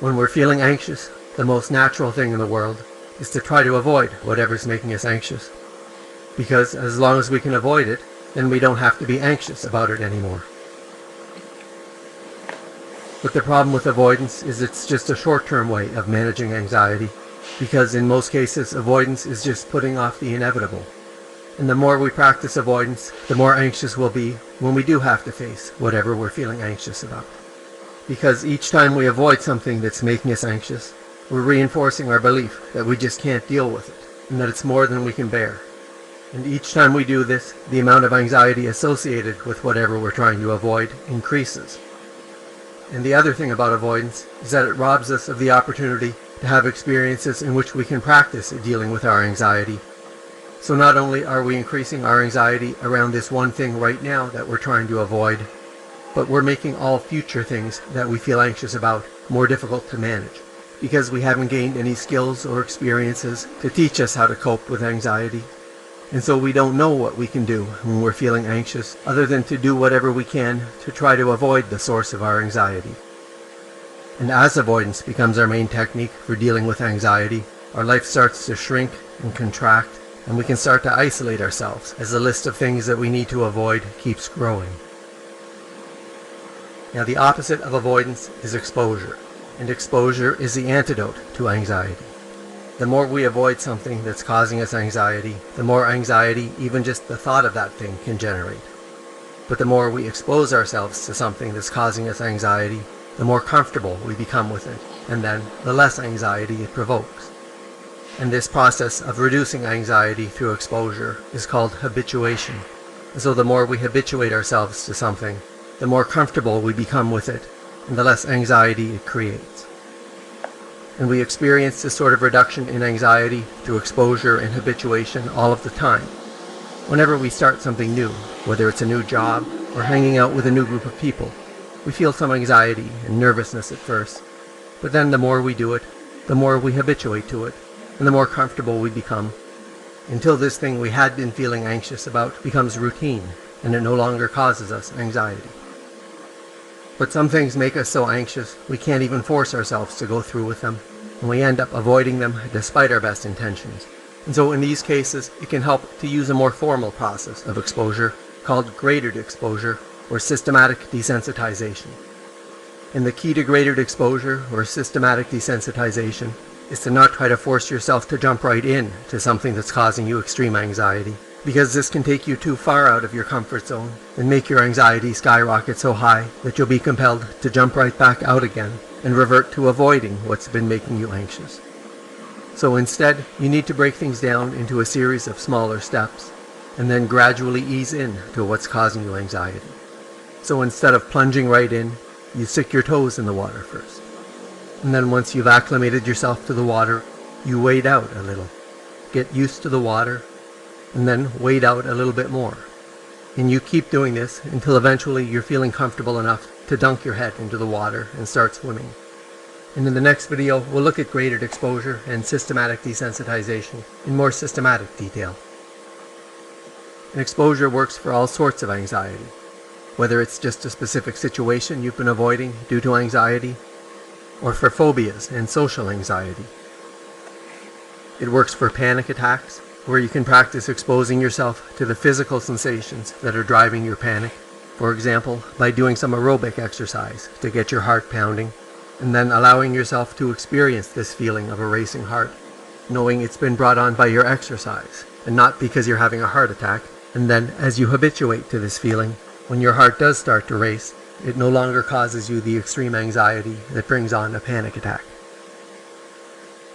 When we're feeling anxious, the most natural thing in the world is to try to avoid whatever's making us anxious. Because as long as we can avoid it, then we don't have to be anxious about it anymore. But the problem with avoidance is it's just a short-term way of managing anxiety, because in most cases avoidance is just putting off the inevitable. And the more we practice avoidance, the more anxious we'll be when we do have to face whatever we're feeling anxious about. Because each time we avoid something that's making us anxious, we're reinforcing our belief that we just can't deal with it, and that it's more than we can bear. And each time we do this, the amount of anxiety associated with whatever we're trying to avoid increases. And the other thing about avoidance is that it robs us of the opportunity to have experiences in which we can practice dealing with our anxiety. So not only are we increasing our anxiety around this one thing right now that we're trying to avoid, but we're making all future things that we feel anxious about more difficult to manage, because we haven't gained any skills or experiences to teach us how to cope with anxiety. And so we don't know what we can do when we're feeling anxious, other than to do whatever we can to try to avoid the source of our anxiety. And as avoidance becomes our main technique for dealing with anxiety, our life starts to shrink and contract, and we can start to isolate ourselves as the list of things that we need to avoid keeps growing. Now, the opposite of avoidance is exposure, and exposure is the antidote to anxiety. The more we avoid something that's causing us anxiety, the more anxiety even just the thought of that thing can generate. But the more we expose ourselves to something that's causing us anxiety, the more comfortable we become with it, and then the less anxiety it provokes. And this process of reducing anxiety through exposure is called habituation. And so the more we habituate ourselves to something, the more comfortable we become with it, and the less anxiety it creates. And we experience this sort of reduction in anxiety through exposure and habituation all of the time. Whenever we start something new, whether it's a new job or hanging out with a new group of people, we feel some anxiety and nervousness at first, but then the more we do it, the more we habituate to it, and the more comfortable we become, until this thing we had been feeling anxious about becomes routine, and it no longer causes us anxiety. But some things make us so anxious we can't even force ourselves to go through with them, and we end up avoiding them despite our best intentions. And so in these cases, it can help to use a more formal process of exposure called graded exposure or systematic desensitization. And the key to graded exposure or systematic desensitization is to not try to force yourself to jump right in to something that's causing you extreme anxiety, because this can take you too far out of your comfort zone and make your anxiety skyrocket so high that you'll be compelled to jump right back out again and revert to avoiding what's been making you anxious. So instead, you need to break things down into a series of smaller steps and then gradually ease in to what's causing you anxiety. So instead of plunging right in, you stick your toes in the water first. And then once you've acclimated yourself to the water, you wade out a little. Get used to the water, and then wade out a little bit more. And you keep doing this until eventually you're feeling comfortable enough to dunk your head into the water and start swimming. And in the next video, we'll look at graded exposure and systematic desensitization in more systematic detail. And exposure works for all sorts of anxiety, whether it's just a specific situation you've been avoiding due to anxiety, or for phobias and social anxiety. It works for panic attacks, where you can practice exposing yourself to the physical sensations that are driving your panic, for example, by doing some aerobic exercise to get your heart pounding, and then allowing yourself to experience this feeling of a racing heart, knowing it's been brought on by your exercise, and not because you're having a heart attack. And then, as you habituate to this feeling, when your heart does start to race, it no longer causes you the extreme anxiety that brings on a panic attack.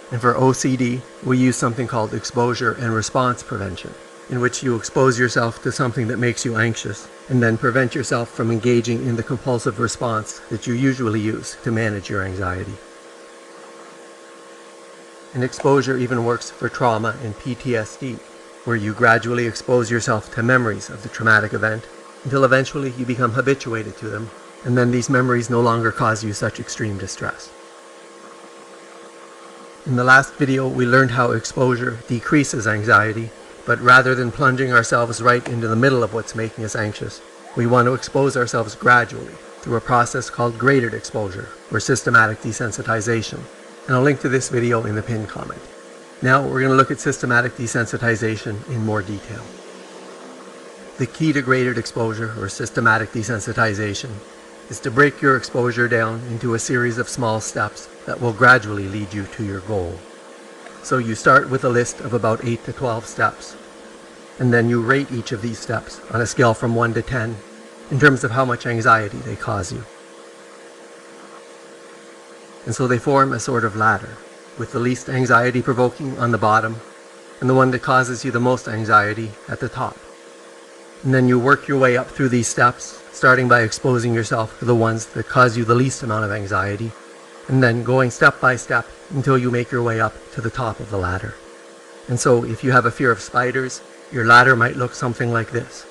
And for OCD, we use something called exposure and response prevention, in which you expose yourself to something that makes you anxious, and then prevent yourself from engaging in the compulsive response that you usually use to manage your anxiety. And exposure even works for trauma and PTSD, where you gradually expose yourself to memories of the traumatic event, until eventually you become habituated to them, and then these memories no longer cause you such extreme distress. In the last video, we learned how exposure decreases anxiety, but rather than plunging ourselves right into the middle of what's making us anxious, we want to expose ourselves gradually through a process called graded exposure, or systematic desensitization, and I'll link to this video in the pinned comment. Now we're going to look at systematic desensitization in more detail. The key to graded exposure, or systematic desensitization, is to break your exposure down into a series of small steps that will gradually lead you to your goal. So you start with a list of about 8 to 12 steps, and then you rate each of these steps on a scale from 1 to 10 in terms of how much anxiety they cause you. And so they form a sort of ladder, with the least anxiety provoking on the bottom and the one that causes you the most anxiety at the top. And then you work your way up through these steps, starting by exposing yourself to the ones that cause you the least amount of anxiety, and then going step by step until you make your way up to the top of the ladder. And so if you have a fear of spiders, your ladder might look something like this.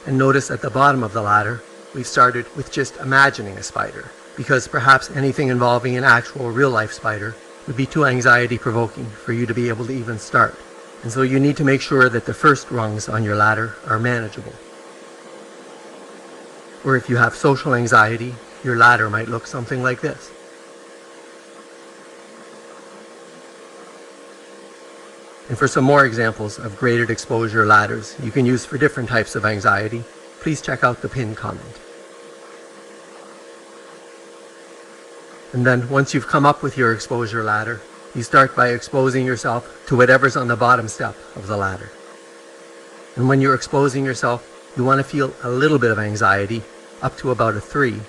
And notice at the bottom of the ladder, we've started with just imagining a spider, because perhaps anything involving an actual real-life spider would be too anxiety-provoking for you to be able to even start. And so you need to make sure that the first rungs on your ladder are manageable. Or if you have social anxiety, your ladder might look something like this. And for some more examples of graded exposure ladders you can use for different types of anxiety, please check out the pinned comment. And then once you've come up with your exposure ladder, you start by exposing yourself to whatever's on the bottom step of the ladder. And when you're exposing yourself, you want to feel a little bit of anxiety, up to about a 3,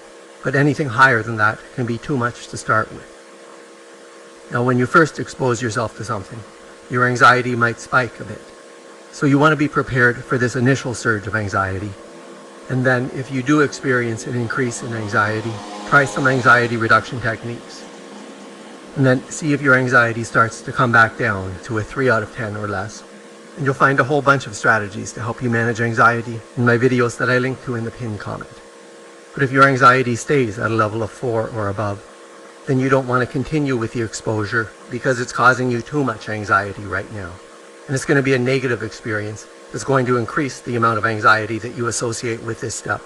but anything higher than that can be too much to start with. Now when you first expose yourself to something, your anxiety might spike a bit. So you want to be prepared for this initial surge of anxiety. And then if you do experience an increase in anxiety, try some anxiety reduction techniques. And then see if your anxiety starts to come back down to a 3 out of 10 or less. And you'll find a whole bunch of strategies to help you manage anxiety in my videos that I link to in the pinned comment. But if your anxiety stays at a level of 4 or above, then you don't want to continue with the exposure because it's causing you too much anxiety right now. And it's going to be a negative experience that's going to increase the amount of anxiety that you associate with this step,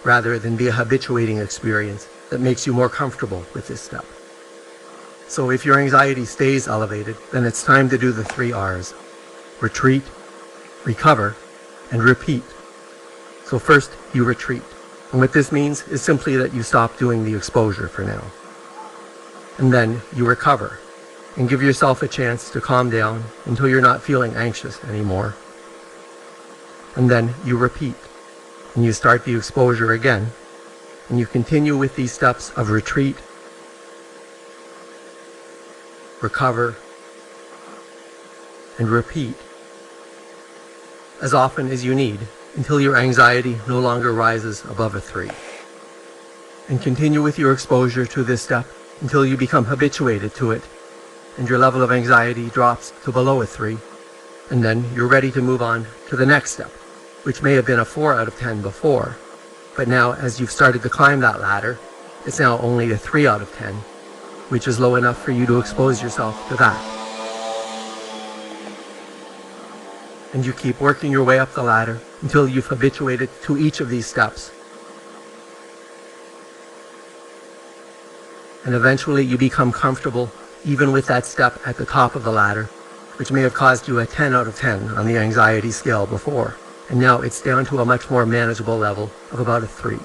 rather than be a habituating experience that makes you more comfortable with this step. So if your anxiety stays elevated, then it's time to do the 3 R's. Retreat, recover, and repeat. So first, you retreat. And what this means is simply that you stop doing the exposure for now. And then you recover, and give yourself a chance to calm down until you're not feeling anxious anymore. And then you repeat, and you start the exposure again, and you continue with these steps of retreat, recover, and repeat as often as you need until your anxiety no longer rises above a 3. And continue with your exposure to this step until you become habituated to it and your level of anxiety drops to below a 3, and then you're ready to move on to the next step, which may have been a 4 out of 10 before, but now as you've started to climb that ladder, it's now only a 3 out of 10, which is low enough for you to expose yourself to that. And you keep working your way up the ladder until you've habituated to each of these steps. And eventually you become comfortable even with that step at the top of the ladder, which may have caused you a 10 out of 10 on the anxiety scale before. And now it's down to a much more manageable level of about a 3.